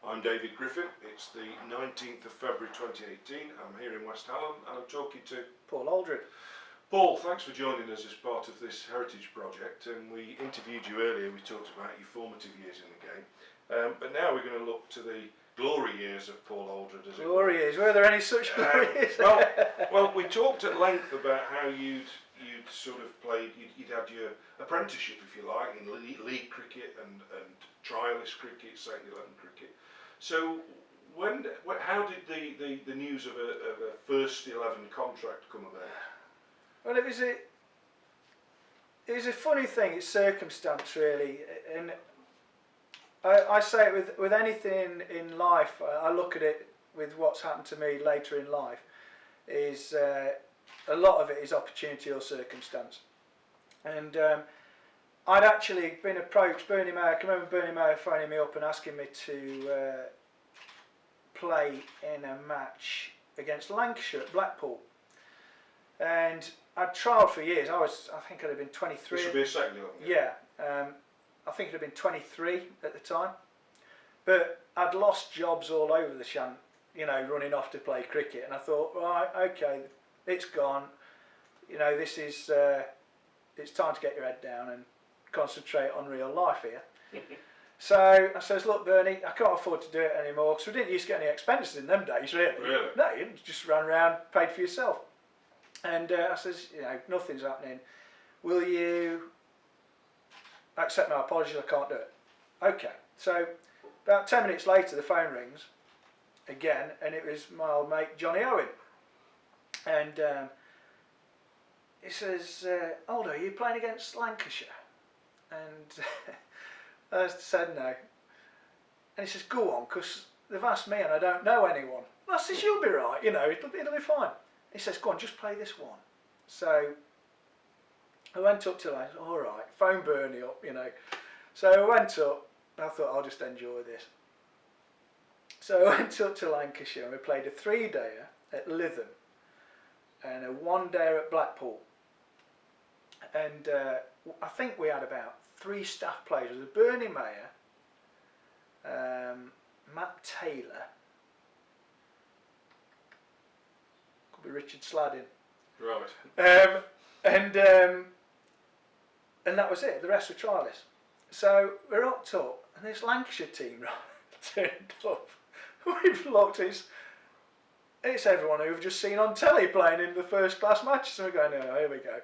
I'm David Griffin. It's the 19th of February 2018. I'm here in West Hallam and I'm talking to Paul Aldred. Paul. Thanks for joining us as part of this heritage project, and we interviewed you earlier. We talked about your formative years in the game, but now we're going to look to the glory years of Paul Aldred. Glory years? Were there any such glory years? Well, we talked at length about how you'd sort of played, you'd had your apprenticeship, if you like, in league cricket and trialist cricket, second 11 cricket. So how did the news of a first 11 contract come about? Well, it was a funny thing. It's circumstance, really, and I say it with anything in life. I look at it with what's happened to me later in life. Is a lot of it is opportunity or circumstance, and I'd actually been approached. Bernie Mayer, I can remember Bernie Mayer phoning me up and asking me to play in a match against Lancashire at Blackpool, and I'd trialled for years. I think I'd have been 23. This would be a second 11. Yeah, I think I'd have been 23 at the time, but I'd lost jobs all over the shant, running off to play cricket, and I thought, right, okay, it's gone. This is it's time to get your head down and concentrate on real life here. So I says, look, Bernie, I can't afford to do it anymore, because we didn't used to get any expenses in them days, really. No, you just ran around, paid for yourself. And I says, nothing's happening. Will you accept my apologies? I can't do it. Okay. So about 10 minutes later, the phone rings again, and it was my old mate Johnny Owen. And he says, Aldo, are you playing against Lancashire? And I said no. And he says, go on, because they've asked me and I don't know anyone. And I says, you'll be right, it'll be fine. He says, go on, just play this one. So I went up to him, I said, all right, phone Bernie up, So I went up and I thought, I'll just enjoy this. So I went up to Lancashire and we played a 3-dayer at Lytham and a 1-dayer at Blackpool. And I think we had about 3 staff players. There was Bernie Mayer, Matt Taylor, could be Richard Sladdin. Right. And that was it. The rest were trialists. So we rocked up, and this Lancashire team turned up. We've looked, it's everyone who we've just seen on telly playing in the first class matches. So we're going, no, here we go.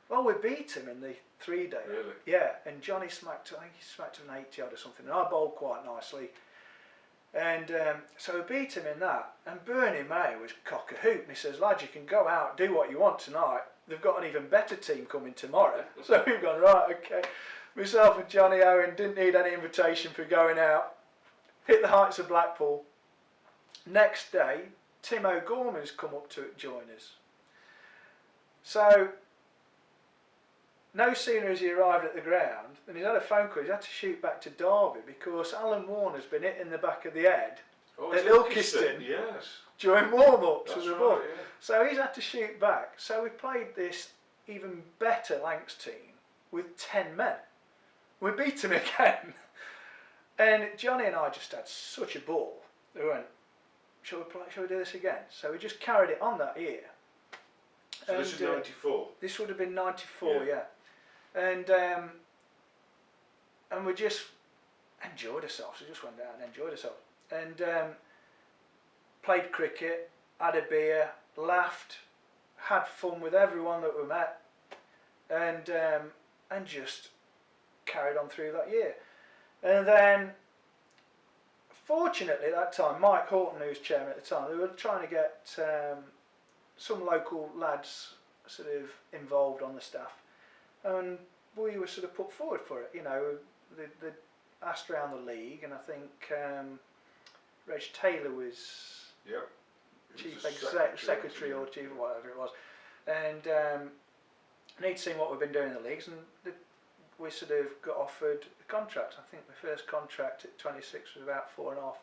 Well, we beat him in the 3-dayer. Really? Yeah, and Johnny smacked, I think he smacked an 80-odd or something, and I bowled quite nicely. And so we beat him in that, and Bernie Mayer was cock a hoop, and he says, lad, you can go out, do what you want tonight. They've got an even better team coming tomorrow. So we've gone, right, okay. Myself and Johnny Owen didn't need any invitation for going out. Hit the heights of Blackpool. Next day, Tim O'Gorman's come up to join us. So no sooner has he arrived at the ground than he's had a phone call. He's had to shoot back to Derby because Alan Warner's been hit in the back of the head at Ilkeston during warm-ups with the ball. Yeah. So he's had to shoot back. So we played this even better Lancs team with 10 men. We beat him again. And Johnny and I just had such a ball. We went, shall we do this again? So we just carried it on that year. So and this is 94? This would have been 94, yeah. And we just enjoyed ourselves. We just went down and enjoyed ourselves. And played cricket, had a beer, laughed, had fun with everyone that we met, and just carried on through that year. And then, fortunately at that time, Mike Horton, who was chairman at the time, they were trying to get some local lads sort of involved on the staff, and we were sort of put forward for it. They asked around the league, and I think Reg Taylor was chief secretary or chief, whatever it was, and he'd seen what we've been doing in the leagues, and we sort of got offered a contract. I think the first contract at 26 was about £4,500.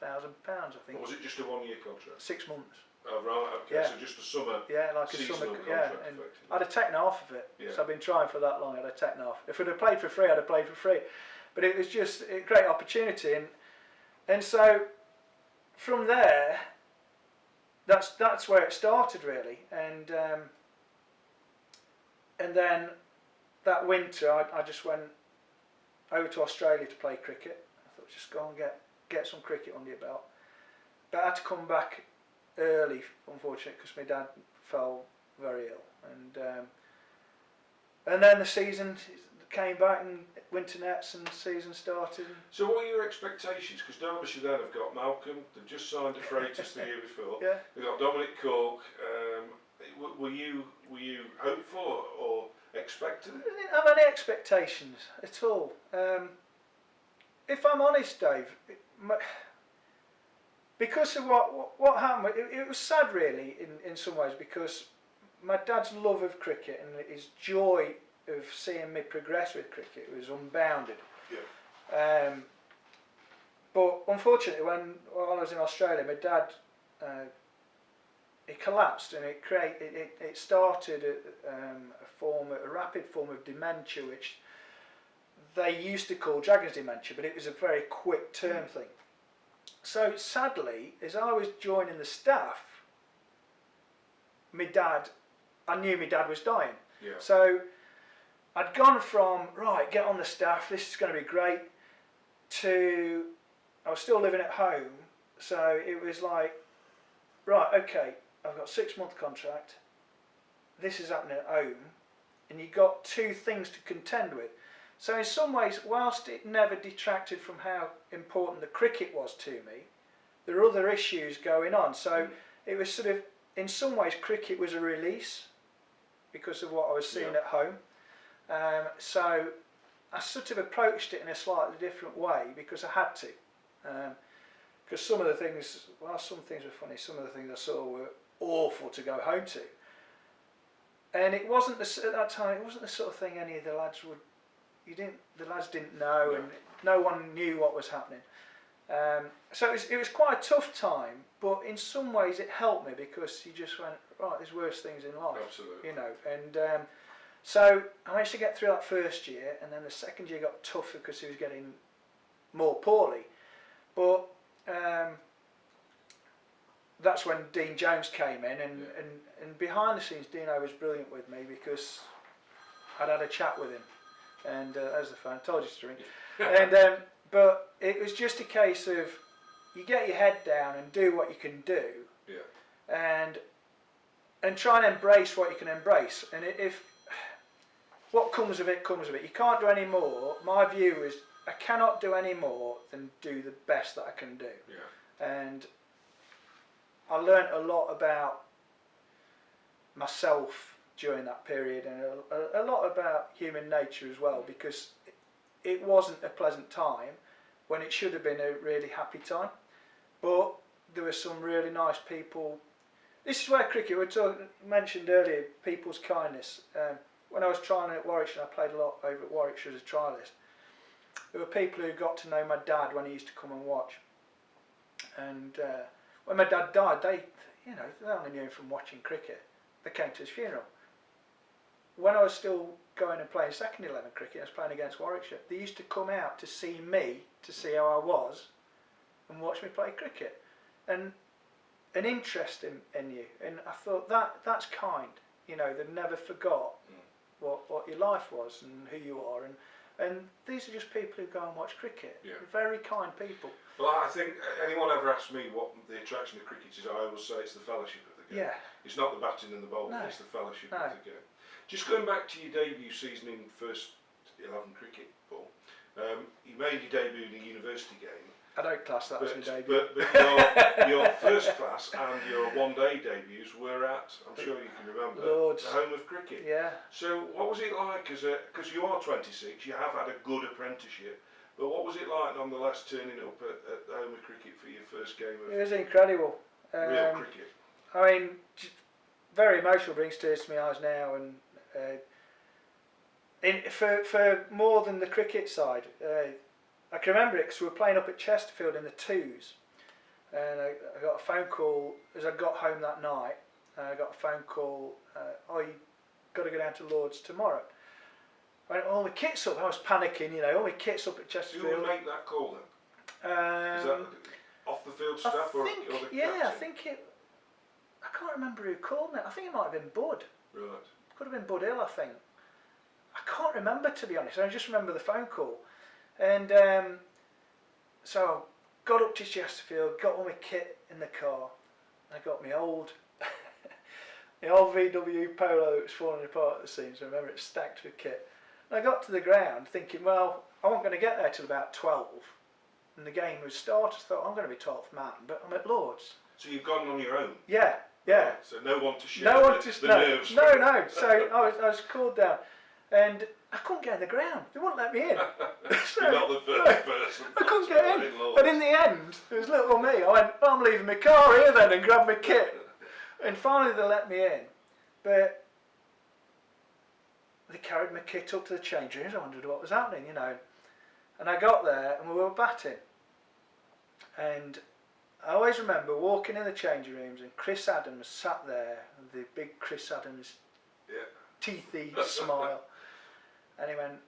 I think. Or was it just a 1-year contract? 6 months. Oh right, okay. Yeah. So just a summer. Yeah, like a summer. Yeah, and I'd have taken half of it. Yeah. So I've been trying for that long. I'd have taken half. If I'd have played for free, I'd have played for free. But it was just a great opportunity, and so from there, that's where it started really, and then that winter I just went over to Australia to play cricket. I thought just go and get some cricket under your belt, but I had to come back early, unfortunately, because my dad fell very ill, and then the season came back and winter nets and the season started. So what are your expectations? Because Derbyshire then have got Malcolm, they've just signed a Freitas the year before. Yeah. They've got Dominic Cork. Were you hopeful or expectant? I didn't have any expectations at all. If I'm honest, Dave, because of what happened, it was sad really in some ways, because my dad's love of cricket and his joy of seeing me progress with cricket was unbounded. Yeah. But unfortunately, while I was in Australia, my dad he collapsed, and it started a rapid form of dementia, which they used to call dragon's dementia, but it was a very quick term thing. So sadly, as I was joining the staff, I knew my dad was dying. Yeah. So I'd gone from, right, get on the staff, this is going to be great, to I was still living at home, so it was like, right, okay, I've got a 6-month contract, this is happening at home, and you've got 2 things to contend with. So in some ways, whilst it never detracted from how important the cricket was to me, there are other issues going on. So it was sort of, in some ways, cricket was a release because of what I was seeing at home. So I sort of approached it in a slightly different way because I had to. Because some of the things, well, some things were funny, some of the things I saw were awful to go home to. And it wasn't at that time, it wasn't the sort of thing any of the lads would. The lads didn't know, and no one knew what was happening. So it was quite a tough time, but in some ways it helped me because you just went, right, there's worse things in life. Absolutely. You know, and so I managed to get through that first year, and then the second year got tougher because he was getting more poorly. But that's when Dean Jones came in, and behind the scenes, Dino was brilliant with me because I'd had a chat with him. And there's the phone, I told you to ring. And but it was just a case of you get your head down and do what you can do, and try and embrace what you can embrace. And if what comes of it comes of it, you can't do any more. My view is I cannot do any more than do the best that I can do. Yeah. And I learnt a lot about myself during that period, and a lot about human nature as well, because it wasn't a pleasant time when it should have been a really happy time. But there were some really nice people. This is where cricket, mentioned earlier, people's kindness. When I was trialling at Warwickshire, I played a lot over at Warwickshire as a trialist. There were people who got to know my dad when he used to come and watch. And when my dad died, they only knew him from watching cricket. They came to his funeral. When I was still going and playing second 11 cricket, I was playing against Warwickshire, they used to come out to see me, to see how I was, and watch me play cricket. And an interest in you. And I thought, that's kind. You know, they never forgot what your life was and who you are. And these are just people who go and watch cricket. Yeah. Very kind people. Well, I think anyone ever asks me what the attraction of cricket is, I always say it's the fellowship of the game. Yeah. It's not the batting and the bowling, it's the fellowship of the game. Just going back to your debut season in first 11 cricket, Paul, you made your debut in a university game. I don't class that as my debut. But your first class and your one-day debuts were at, I'm sure you can remember, Lord's. the home of cricket. Yeah. So what was it like because you are 26, you have had a good apprenticeship, but what was it like nonetheless turning up at the home of cricket for your first game of It was incredible. real cricket? I mean, very emotional, brings tears to my eyes now, and for more than the cricket side, I can remember it because we were playing up at Chesterfield in the twos, and I got a phone call as I got home that night. I got a phone call, you got to go down to Lord's tomorrow. I went, my kit's up. I was panicking, all my kit's up at Chesterfield. Who would make that call then? Is that off off the field stuff or the captain? I think it. I can't remember who called me. I think it might have been Bud. Right. Could have been Bud Hill, I think. I can't remember, to be honest. I just remember the phone call. And so I got up to Chesterfield, got all my kit in the car. I got my old VW Polo that was falling apart at the seams. I remember it stacked with kit. And I got to the ground thinking, well, I wasn't going to get there till about 12. And the game was started. I thought, I'm going to be 12th man, but I'm at Lord's. So you've gone on your own? Yeah, yeah. Right, so no one to share the nerves No, with. no. So I was called down. And I couldn't get in the ground. They wouldn't let me in. So, You're not the first person. I couldn't get in. But in the end, it was little me. I went, I'm leaving my car here then, and grabbed my kit. And finally they let me in. But they carried my kit up to the change rooms. I wondered what was happening, you know. And I got there and we were batting. And I always remember walking in the changing rooms and Chris Adams sat there, the big Chris Adams, teethy smile. And he went,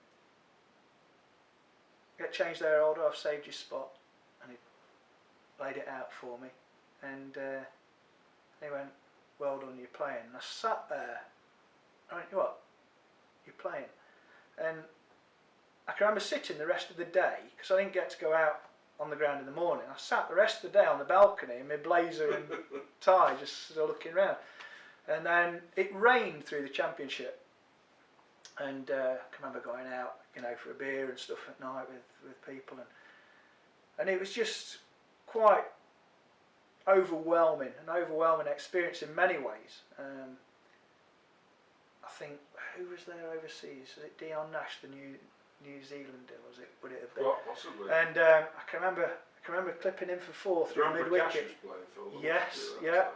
get changed there, Aldred, I've saved your spot. And he laid it out for me. And he went, well done, you're playing. And I sat there. I went, what? You're playing? And I can remember sitting the rest of the day, because I didn't get to go out on the ground in the morning. I sat the rest of the day on the balcony in my blazer and tie, just sort of looking around. And then it rained through the championship. And I can remember going out, you know, for a beer and stuff at night with people, and it was just quite an overwhelming experience in many ways. I think, who was there overseas? Was it Dion Nash, the New Zealander? Would it have been? Well, possibly. And I can remember clipping him for 4 through mid wicket. Yes, yeah.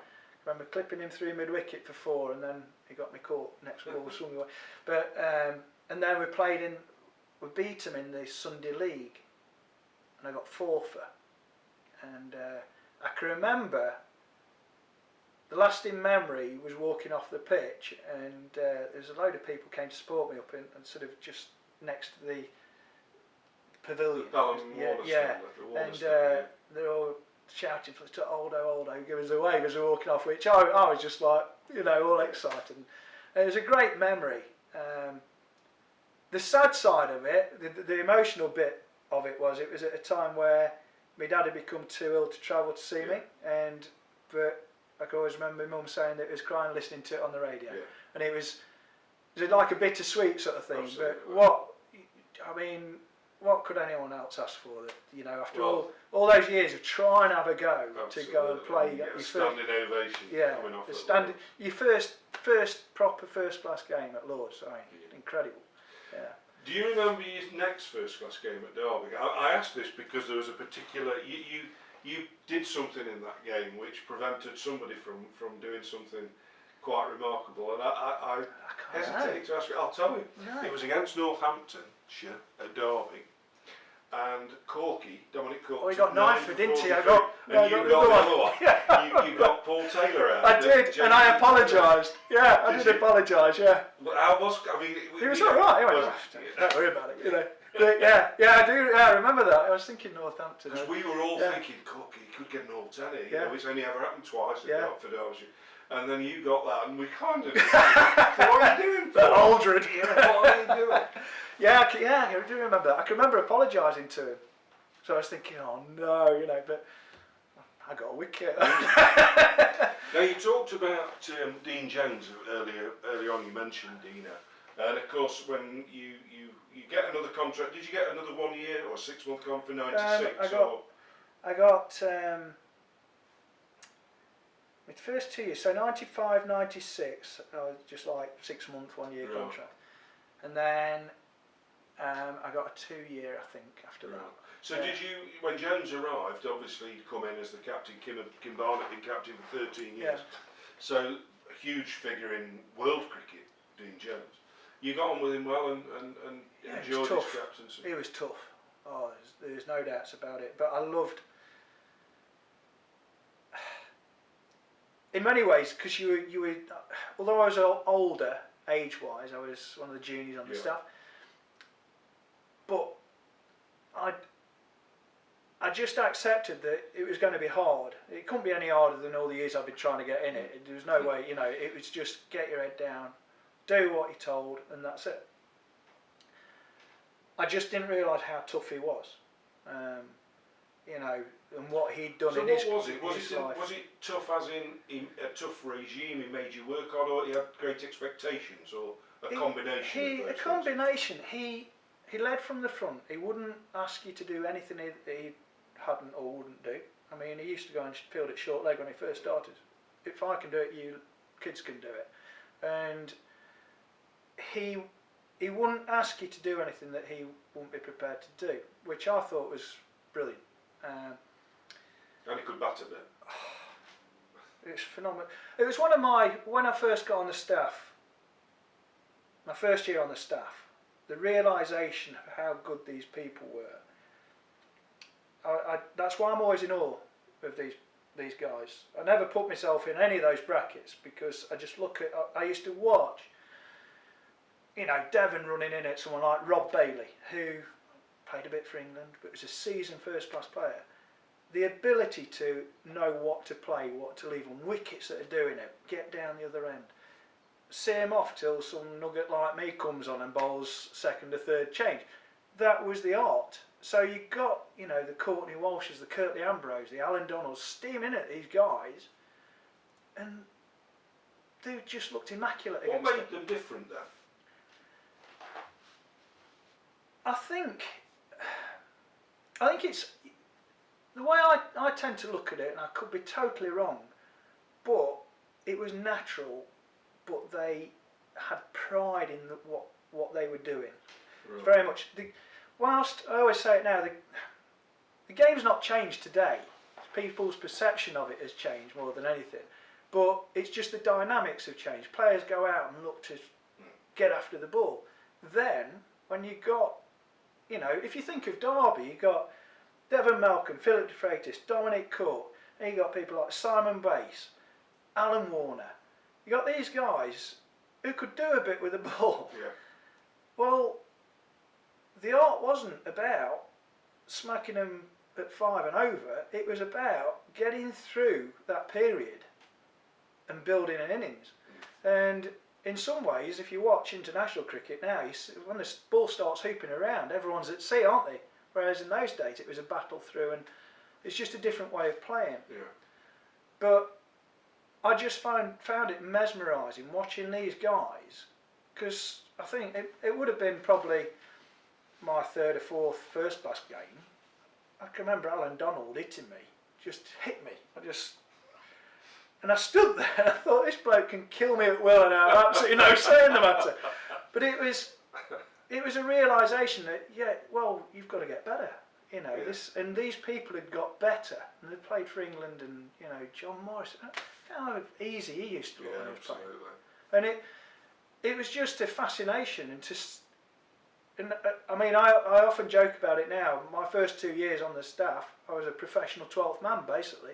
I remember clipping him through mid wicket for 4, and then he got me caught next ball swung away. But and then we beat him in the Sunday League, and I got 4 for. And I can remember the lasting memory was walking off the pitch, and there was a load of people came to support me up in, and sort of just next to the pavilion. And they're all shouting for to Aldo, give us a wave as we're walking off, which I was just like, you know, all excited. And it was a great memory. The sad side of it, the emotional bit of it was at a time where my dad had become too ill to travel to see me, but I can always remember my mum saying that he was crying listening to it on the radio, and it was like a bittersweet sort of thing. Absolutely. But what could anyone else ask for? That, you know, after all those years of trying to have a go to go and play, your standing ovation. Coming off your first proper first class game at Lord's. Incredible. Yeah. Do you remember your next first class game at Derby? I asked this because there was a particular you did something in that game which prevented somebody from doing something quite remarkable, and I hesitated to ask you. I'll tell you. No. It was against Northamptonshire at Derby, and Dominic Corky. Oh, he got knifed, didn't he? You got the other one. You got Paul Taylor out. I did, and I apologised. Yeah, I did apologise. Yeah. But how was? He was all right. Don't worry about it. You know. But I do. Yeah, I remember that. I was thinking Northampton. Because we were all thinking, Corky could get an all 10. You know, it's only ever happened twice for Derbyshire. And then you got that, and we kind of. What are you doing? For Aldred. What are you doing? I do remember that. I can remember apologising to him. So I was thinking, oh no, you know, but I got a wicket. Now you talked about Dean Jones earlier on. You mentioned Dina, and of course when you get another contract. Did you get another 1 year or 6 month contract for '96? I got my first 2 years. So 95, 96. I was just like 6 month, 1 year contract, and then I got a 2 year, I think, after that. So did you, when Jones arrived, obviously he'd come in as the captain, Kim Barnett had been captain for 13 years. So a huge figure in world cricket, Dean Jones. You got on with him well and enjoyed his captaincy. He was tough. Oh, there's no doubts about it. But I loved, in many ways, because you were, although I was older age-wise, I was one of the juniors on the staff. But I just accepted that it was going to be hard. It couldn't be any harder than all the years I've been trying to get in it. There was no way, you know, it was just get your head down, do what you're told, and that's it. I just didn't realise how tough he was, you know, and what he'd done So in what his, was it? his life. Was it tough as in a tough regime, he made you work hard, or he had great expectations, or a combination of those A combination. He led from the front. He wouldn't ask you to do anything he hadn't or wouldn't do. I mean, he used to go and field it short leg when he first started. If I can do it, you kids can do it. And he wouldn't ask you to do anything that he wouldn't be prepared to do, which I thought was brilliant. And he could bat a bit. It's phenomenal. It was one of my, when I first got on the staff, my first year on the staff, the realisation of how good these people were. That's why I'm always in awe of these guys. I never put myself in any of those brackets because I just look at, I used to watch, you know, Devon running in at someone like Rob Bailey, who played a bit for England but was a seasoned first class player. The ability to know what to play, what to leave on wickets that are doing it, get down the other end, see him off till some nugget like me comes on and bowls second or third change. That was the art. So you got, you know, the Courtney Walshes, the Curtly Ambrose, the Alan Donalds steaming at these guys, and they just looked immaculate. What made them different then? I think it's the way I tend to look at it, and I could be totally wrong, but it was natural. But they had pride in what they were doing. Right. Very much. Whilst I always say it now, the game's not changed today. People's perception of it has changed more than anything. But it's just the dynamics have changed. Players go out and look to get after the ball. Then, when you got, you know, if you think of Derby, you got Devon Malcolm, Philip de Freitas, Dominic Court, and you got people like Simon Bass, Alan Warner. You got these guys who could do a bit with the ball. Yeah. Well, the art wasn't about smacking them at 5 and over. It was about getting through that period and building an innings. And in some ways, if you watch international cricket now, you see, when the ball starts hooping around, everyone's at sea, aren't they? Whereas in those days, it was a battle through, and it's just a different way of playing. Yeah. But I just found it mesmerising watching these guys, because I think it would have been probably my third or fourth first class game. I can remember Alan Donald hitting me, just hit me. And I stood there and I thought, this bloke can kill me at will and I have absolutely no say in the matter. But it was a realisation that, yeah, well, you've got to get better. You know, and these people had got better, and they played for England, and you know, John Morris. How easy he used to look when he was playing. And it was just a fascination, and I mean, I often joke about it now. My first 2 years on the staff, I was a professional 12th man, basically.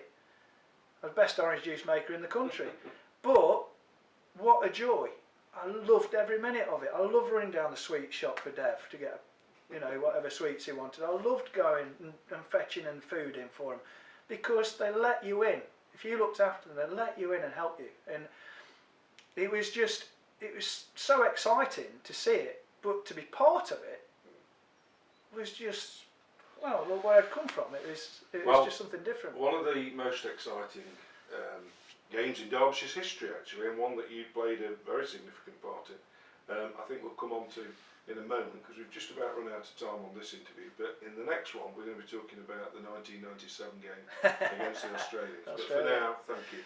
I was best orange juice maker in the country. But what a joy! I loved every minute of it. I loved running down the sweet shop for Dev to get, you know, whatever sweets he wanted. I loved going and fetching and food in for him, because they let you in. If you looked after them, they let you in and help you. And it was so exciting to see it, but to be part of it was just, well, where I'd come from. It was just something different. One of the most exciting games in Derbyshire's history, actually, and one that you played a very significant part in. I think we'll come on to in a moment, because we've just about run out of time on this interview, but in the next one we're going to be talking about the 1997 game against the Australians. But for now, thank you.